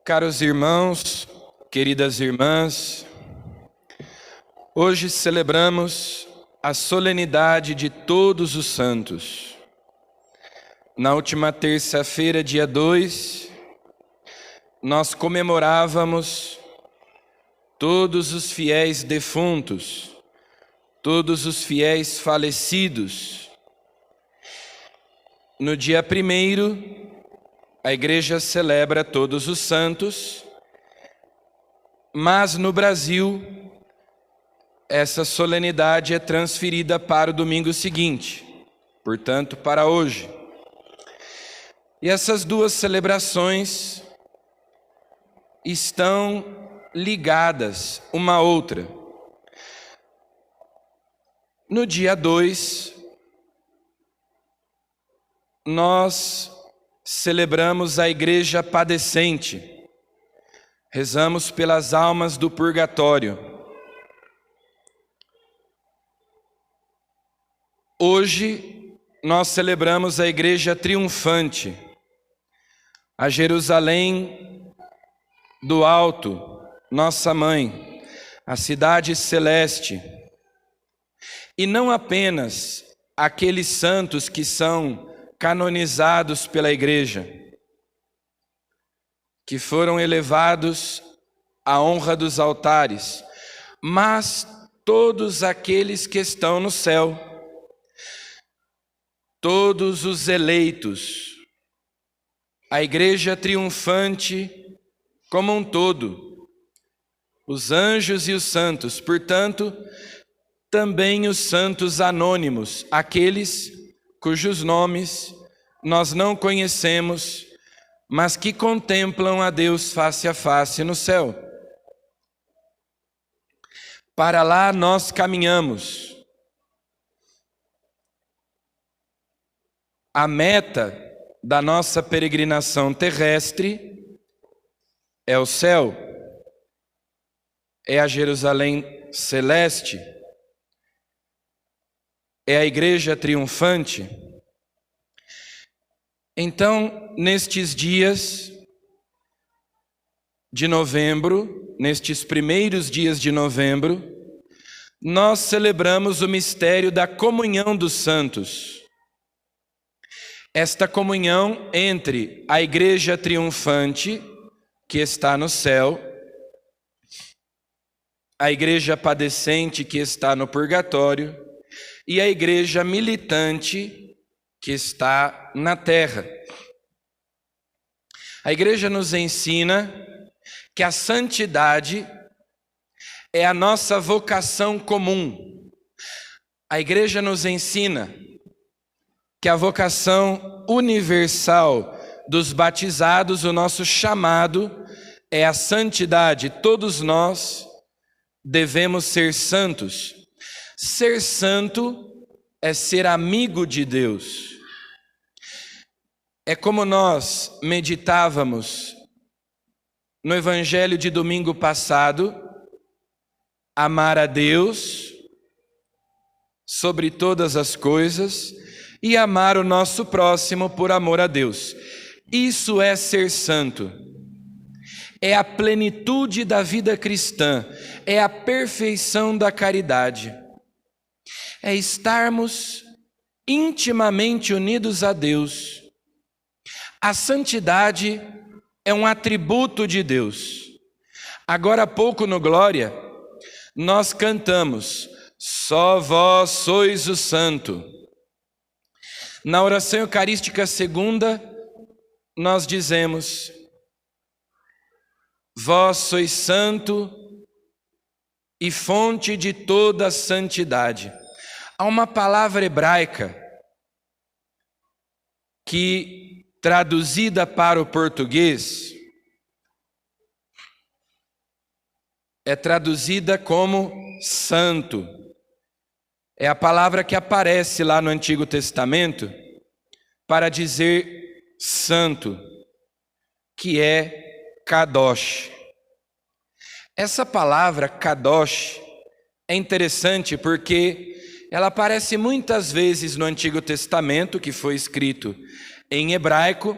Caros irmãos, queridas irmãs, hoje celebramos a solenidade de Todos os Santos. Na última terça-feira, dia 2, nós comemorávamos todos os fiéis defuntos, todos os fiéis falecidos. No dia 1º, a Igreja celebra todos os santos, mas no Brasil, essa solenidade é transferida para o domingo seguinte, portanto, para hoje. E essas duas celebrações estão ligadas uma à outra. No dia 2, nós celebramos a Igreja padecente, rezamos pelas almas do purgatório. Hoje, nós celebramos a Igreja triunfante, a Jerusalém do Alto, nossa mãe, a cidade celeste. E não apenas aqueles santos que são canonizados pela Igreja, que foram elevados à honra dos altares, mas todos aqueles que estão no céu, todos os eleitos, a Igreja triunfante como um todo, os anjos e os santos, portanto, também os santos anônimos, aqueles cujos nomes nós não conhecemos, mas que contemplam a Deus face a face no céu. Para lá nós caminhamos. A meta da nossa peregrinação terrestre é o céu, é a Jerusalém celeste, é a Igreja triunfante. Então, nestes dias de novembro, nestes primeiros dias de novembro, nós celebramos o mistério da comunhão dos santos. Esta comunhão entre a Igreja triunfante, que está no céu, a Igreja padecente, que está no purgatório, e a Igreja militante, que está na terra. A Igreja nos ensina que a santidade é a nossa vocação comum. A Igreja nos ensina que a vocação universal dos batizados, o nosso chamado, é a santidade. Todos nós devemos ser santos. Ser santo é ser amigo de Deus. É como nós meditávamos no Evangelho de domingo passado, amar a Deus sobre todas as coisas e amar o nosso próximo por amor a Deus. Isso é ser santo. É a plenitude da vida cristã, é a perfeição da caridade. É estarmos intimamente unidos a Deus. A santidade é um atributo de Deus. Agora há pouco no Glória, nós cantamos, só vós sois o santo. Na oração eucarística segunda, nós dizemos, vós sois santo e fonte de toda a santidade. Há uma palavra hebraica que, traduzida para o português, é traduzida como santo. É a palavra que aparece lá no Antigo Testamento para dizer santo, que é kadosh. Essa palavra kadosh é interessante porque ela aparece muitas vezes no Antigo Testamento, que foi escrito em hebraico,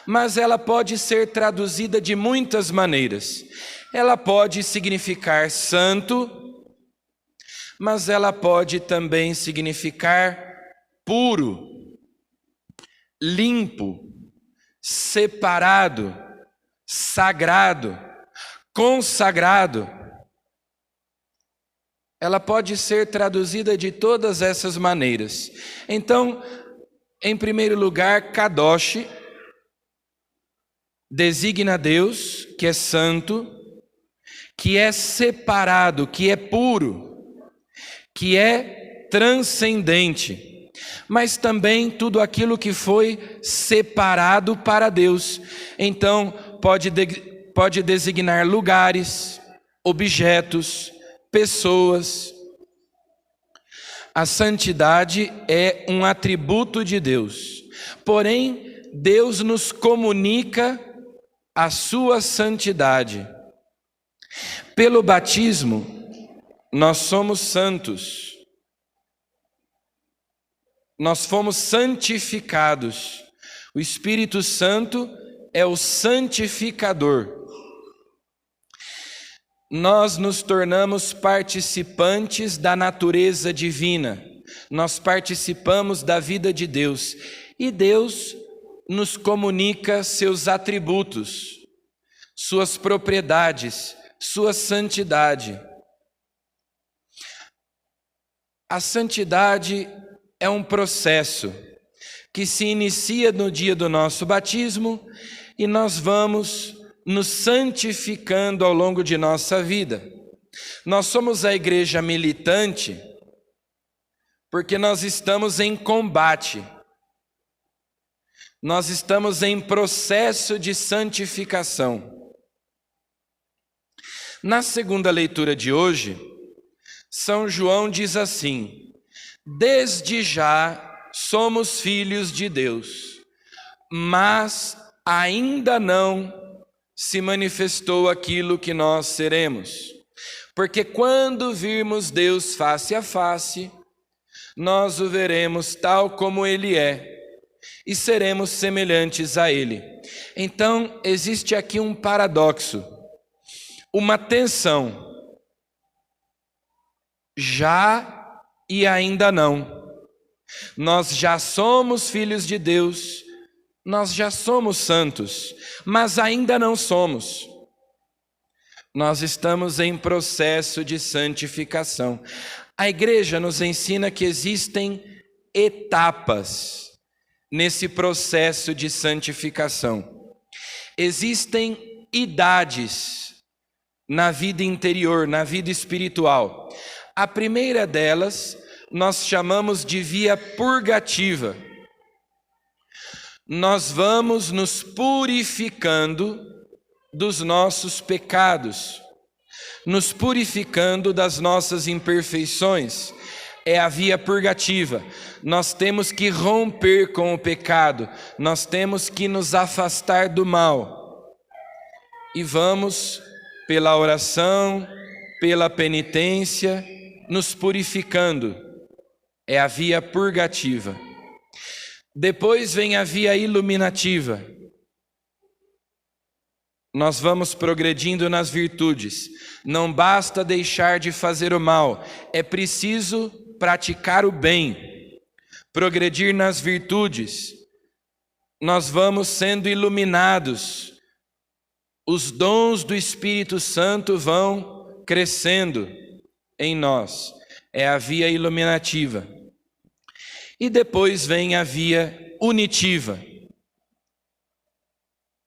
mas ela pode ser traduzida de muitas maneiras. Ela pode significar santo, mas ela pode também significar puro, limpo, separado, sagrado, consagrado. Ela pode ser traduzida de todas essas maneiras. Então, em primeiro lugar, Kadosh designa Deus, que é santo, que é separado, que é puro, que é transcendente, mas também tudo aquilo que foi separado para Deus. Então, pode designar lugares, objetos, pessoas. A santidade é um atributo de Deus, porém, Deus nos comunica a sua santidade. Pelo batismo, nós somos santos, nós fomos santificados. O Espírito Santo é o santificador. Nós nos tornamos participantes da natureza divina, nós participamos da vida de Deus, e Deus nos comunica seus atributos, suas propriedades, sua santidade. A santidade é um processo que se inicia no dia do nosso batismo e nós vamos nos santificando ao longo de nossa vida. Nós somos a igreja militante porque nós estamos em combate. Nós estamos em processo de santificação. Na segunda leitura de hoje, São João diz assim: desde já somos filhos de Deus, mas ainda não se manifestou aquilo que nós seremos. Porque quando virmos Deus face a face, nós o veremos tal como Ele é, e seremos semelhantes a Ele. Então, existe aqui um paradoxo, uma tensão. Já e ainda não. Nós já somos filhos de Deus, nós já somos santos, mas ainda não somos. Nós estamos em processo de santificação. A igreja nos ensina que existem etapas nesse processo de santificação. Existem idades na vida interior, na vida espiritual. A primeira delas nós chamamos de via purgativa. Nós vamos nos purificando dos nossos pecados, nos purificando das nossas imperfeições. É a via purgativa. Nós temos que romper com o pecado, nós temos que nos afastar do mal. E vamos, pela oração, pela penitência, nos purificando. É a via purgativa. Depois vem a via iluminativa. Nós vamos progredindo nas virtudes. Não basta deixar de fazer o mal, é preciso praticar o bem, progredir nas virtudes. Nós vamos sendo iluminados. Os dons do Espírito Santo vão crescendo em nós. É a via iluminativa. E depois vem a via unitiva.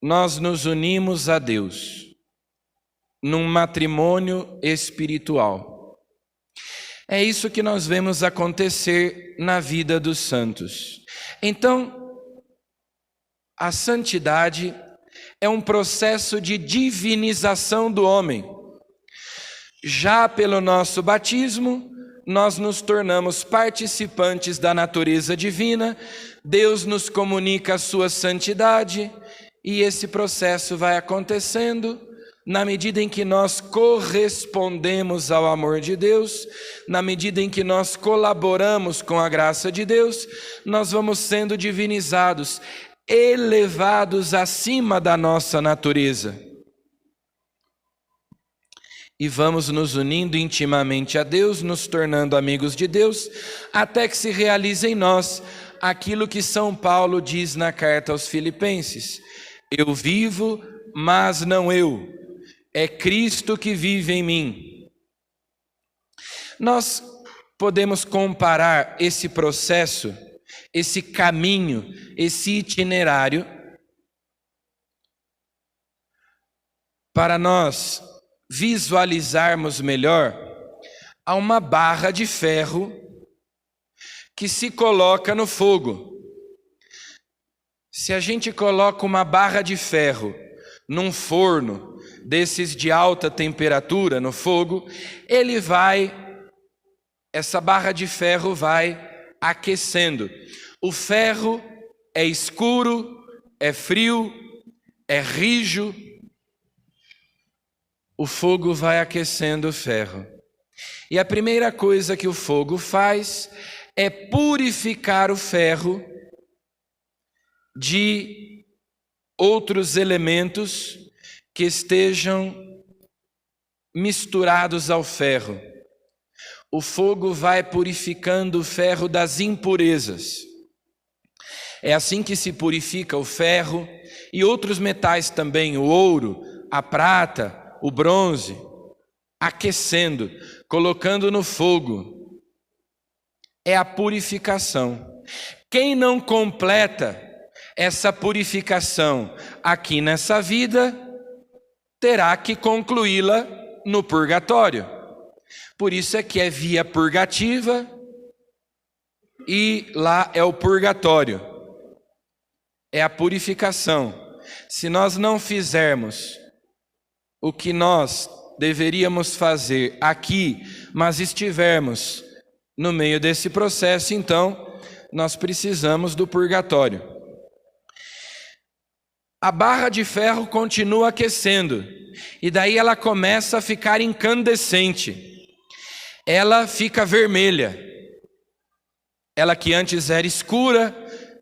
Nós nos unimos a Deus num matrimônio espiritual. É isso que nós vemos acontecer na vida dos santos. Então, a santidade é um processo de divinização do homem. Já pelo nosso batismo, nós nos tornamos participantes da natureza divina, Deus nos comunica a sua santidade, e esse processo vai acontecendo na medida em que nós correspondemos ao amor de Deus, na medida em que nós colaboramos com a graça de Deus, nós vamos sendo divinizados. elevados acima da nossa natureza. E vamos nos unindo intimamente a Deus, nos tornando amigos de Deus, até que se realize em nós aquilo que São Paulo diz na carta aos Filipenses: eu vivo, mas não eu, é Cristo que vive em mim. Nós podemos comparar esse processo, esse caminho, esse itinerário, para nós visualizarmos melhor a uma barra de ferro que se coloca no fogo. Se a gente coloca uma barra de ferro num forno desses de alta temperatura no fogo, essa barra de ferro vai aquecendo. O ferro é escuro, é frio, é rijo. O fogo vai aquecendo o ferro. E a primeira coisa que o fogo faz é purificar o ferro de outros elementos que estejam misturados ao ferro. O fogo vai purificando o ferro das impurezas. É assim que se purifica o ferro e outros metais também, o ouro, a prata, o bronze, aquecendo, colocando no fogo. É a purificação. Quem não completa essa purificação aqui nessa vida, terá que concluí-la no purgatório. Por isso é que é via purgativa e lá é o purgatório. É a purificação. Se nós não fizermos o que nós deveríamos fazer aqui, mas estivermos no meio desse processo, então nós precisamos do purgatório. A barra de ferro continua aquecendo, e daí ela começa a ficar incandescente. Ela fica vermelha. Ela que antes era escura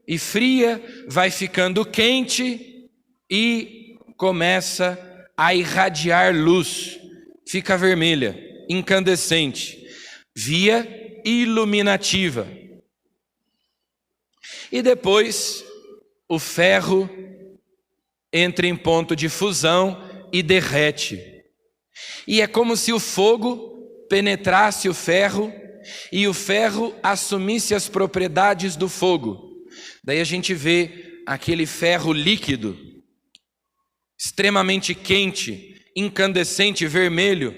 e fria, vai ficando quente e começa a irradiar luz. Fica vermelha, incandescente, via iluminativa. E depois o ferro entra em ponto de fusão e derrete. E é como se o fogo penetrasse o ferro e o ferro assumisse as propriedades do fogo. Daí a gente vê aquele ferro líquido, extremamente quente, incandescente, vermelho,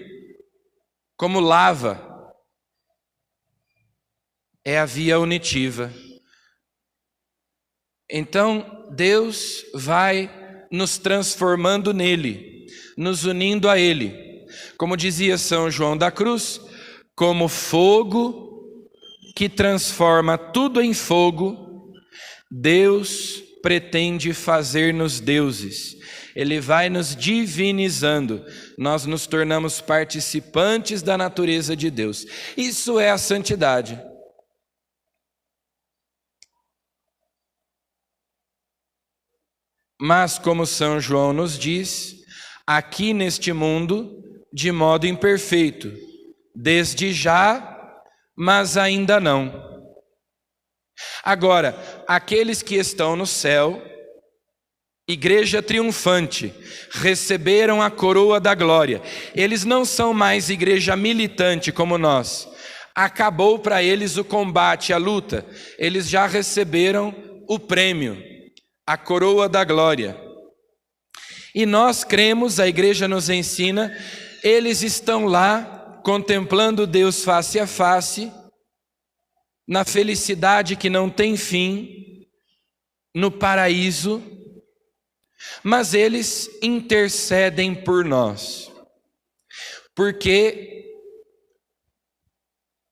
como lava. É a via unitiva. Então Deus vai nos transformando nele, nos unindo a ele. Como dizia São João da Cruz, como fogo que transforma tudo em fogo, Deus pretende fazer-nos deuses. Ele vai nos divinizando. Nós nos tornamos participantes da natureza de Deus. Isso é a santidade. Mas, como São João nos diz, aqui neste mundo, de modo imperfeito, desde já, mas ainda não. Agora, aqueles que estão no céu, igreja triunfante, receberam a coroa da glória. Eles não são mais igreja militante como nós. Acabou para eles o combate, a luta. Eles já receberam o prêmio, a coroa da glória. E nós cremos, a igreja nos ensina, eles estão lá contemplando Deus face a face, na felicidade que não tem fim, no paraíso, mas eles intercedem por nós, porque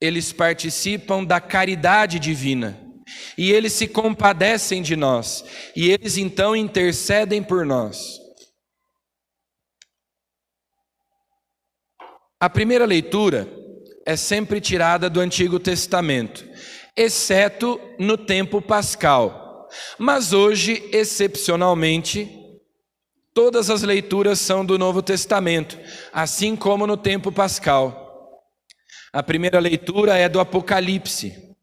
eles participam da caridade divina, e eles se compadecem de nós, e eles então intercedem por nós. A primeira leitura é sempre tirada do Antigo Testamento, exceto no tempo pascal. Mas hoje, excepcionalmente, todas as leituras são do Novo Testamento, assim como no tempo pascal. A primeira leitura é do Apocalipse.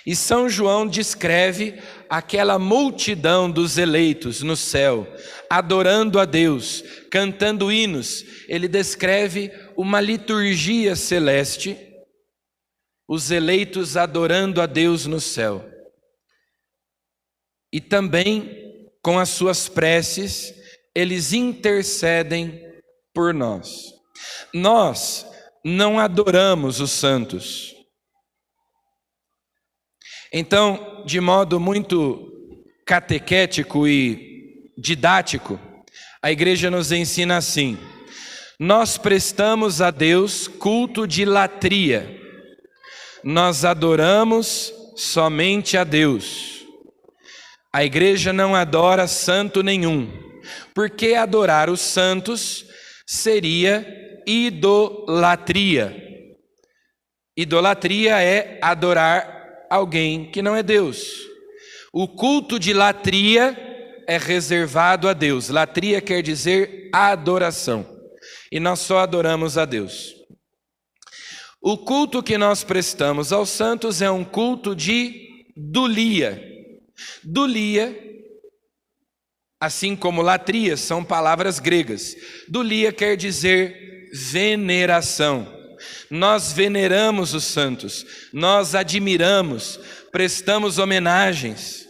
E São João descreve aquela multidão dos eleitos no céu, adorando a Deus, cantando hinos. Ele descreve uma liturgia celeste, os eleitos adorando a Deus no céu. E também, com as suas preces, eles intercedem por nós. Nós não adoramos os santos. Então, de modo muito catequético e didático, a igreja nos ensina assim: nós prestamos a Deus culto de latria, nós adoramos somente a Deus. A igreja não adora santo nenhum, porque adorar os santos seria idolatria. Idolatria é adorar alguém que não é Deus. O culto de latria é reservado a Deus. Latria quer dizer adoração. E nós só adoramos a Deus. O culto que nós prestamos aos santos é um culto de dulia. Dulia, assim como latria, são palavras gregas. Dulia quer dizer veneração. Nós veneramos os santos, nós admiramos, prestamos homenagens,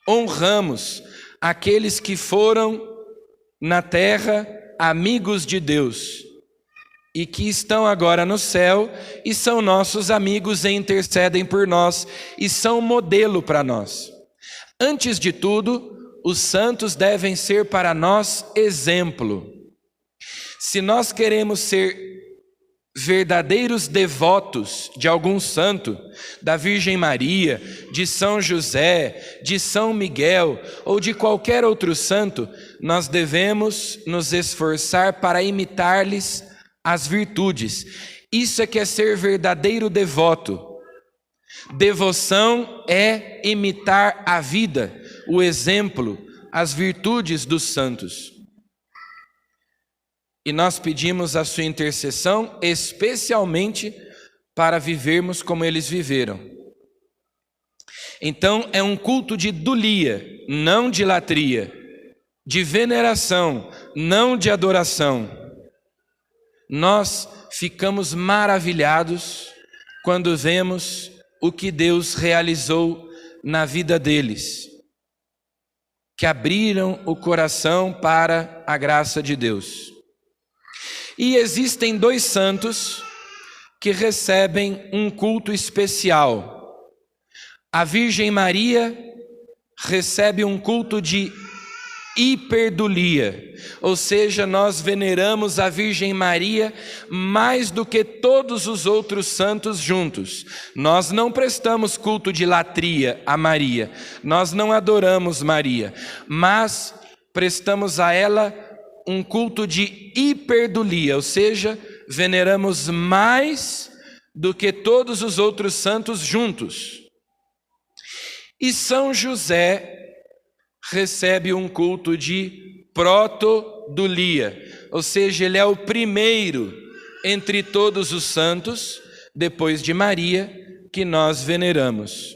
honramos aqueles que foram na terra amigos de Deus e que estão agora no céu e são nossos amigos e intercedem por nós e são modelo para nós. Antes de tudo, os santos devem ser para nós exemplo. Se nós queremos ser verdadeiros devotos de algum santo, da Virgem Maria, de São José, de São Miguel ou de qualquer outro santo, nós devemos nos esforçar para imitar-lhes as virtudes. Isso é que é ser verdadeiro devoto. Devoção é imitar a vida, o exemplo, as virtudes dos santos. E nós pedimos a sua intercessão, especialmente para vivermos como eles viveram. Então é um culto de dulia, não de latria, de veneração, não de adoração. Nós ficamos maravilhados quando vemos o que Deus realizou na vida deles, que abriram o coração para a graça de Deus. E existem dois santos que recebem um culto especial. A Virgem Maria recebe um culto de hiperdulia, ou seja, nós veneramos a Virgem Maria mais do que todos os outros santos juntos. Nós não prestamos culto de latria a Maria, nós não adoramos Maria, mas prestamos a ela um culto de hiperdulia, ou seja, veneramos mais do que todos os outros santos juntos. E São José recebe um culto de protodulia, ou seja, ele é o primeiro entre todos os santos, depois de Maria, que nós veneramos.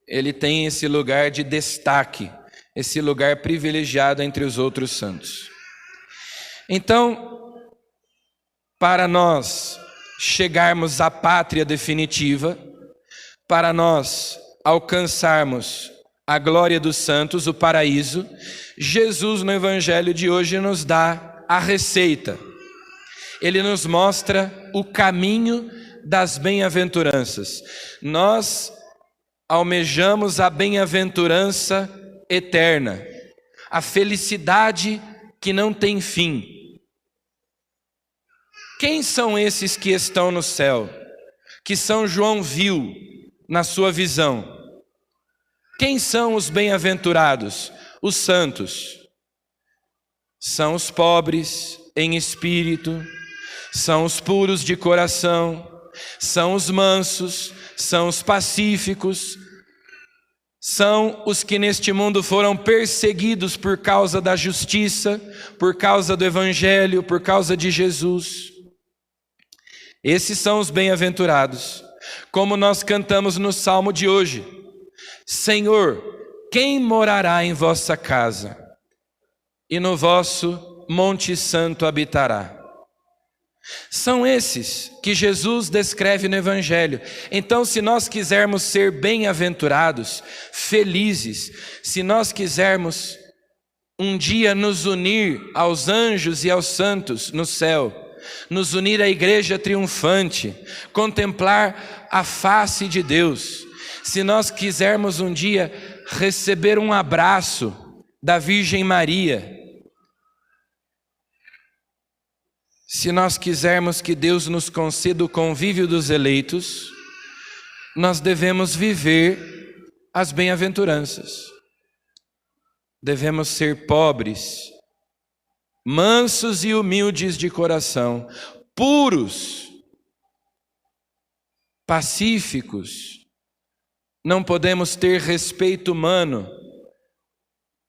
Ele tem esse lugar de destaque, esse lugar privilegiado entre os outros santos. Então, para nós chegarmos à pátria definitiva, para nós alcançarmos a glória dos santos, o paraíso, Jesus no evangelho de hoje nos dá a receita. Ele nos mostra o caminho das bem-aventuranças. Nós almejamos a bem-aventurança eterna, a felicidade que não tem fim. Quem são esses que estão no céu, que São João viu na sua visão? Quem são os bem-aventurados? Os santos. São os pobres em espírito, são os puros de coração, são os mansos, são os pacíficos, são os que neste mundo foram perseguidos por causa da justiça, por causa do Evangelho, por causa de Jesus. Esses são os bem-aventurados, como nós cantamos no Salmo de hoje. Senhor, quem morará em vossa casa? E no vosso Monte Santo habitará. São esses que Jesus descreve no Evangelho. Então, se nós quisermos ser bem-aventurados, felizes, se nós quisermos um dia nos unir aos anjos e aos santos no céu, nos unir à igreja triunfante, contemplar a face de Deus, se nós quisermos um dia receber um abraço da Virgem Maria, se nós quisermos que Deus nos conceda o convívio dos eleitos, nós devemos viver as bem-aventuranças. Devemos ser pobres, mansos e humildes de coração, puros, pacíficos. Não podemos ter respeito humano,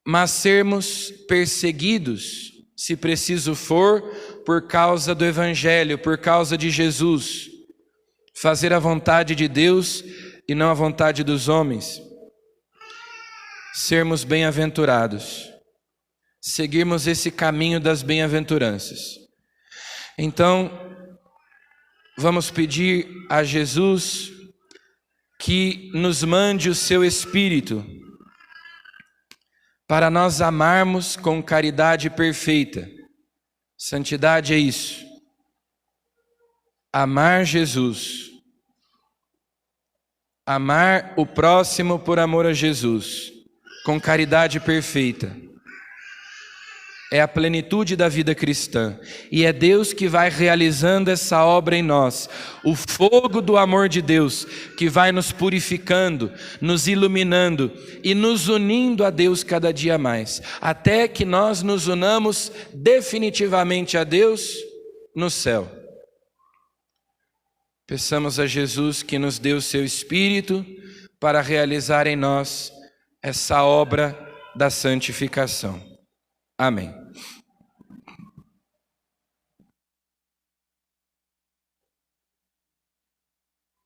mas sermos perseguidos, se preciso for, por causa do Evangelho, por causa de Jesus. Fazer a vontade de Deus e não a vontade dos homens. Sermos bem-aventurados. Seguirmos esse caminho das bem-aventuranças. Então, vamos pedir a Jesus que nos mande o seu Espírito para nós amarmos com caridade perfeita. Santidade é isso. Amar Jesus. Amar o próximo por amor a Jesus, com caridade perfeita. É a plenitude da vida cristã. E é Deus que vai realizando essa obra em nós. O fogo do amor de Deus que vai nos purificando, nos iluminando e nos unindo a Deus cada dia mais. Até que nós nos unamos definitivamente a Deus no céu. Peçamos a Jesus que nos dê o seu Espírito para realizar em nós essa obra da santificação. Amém.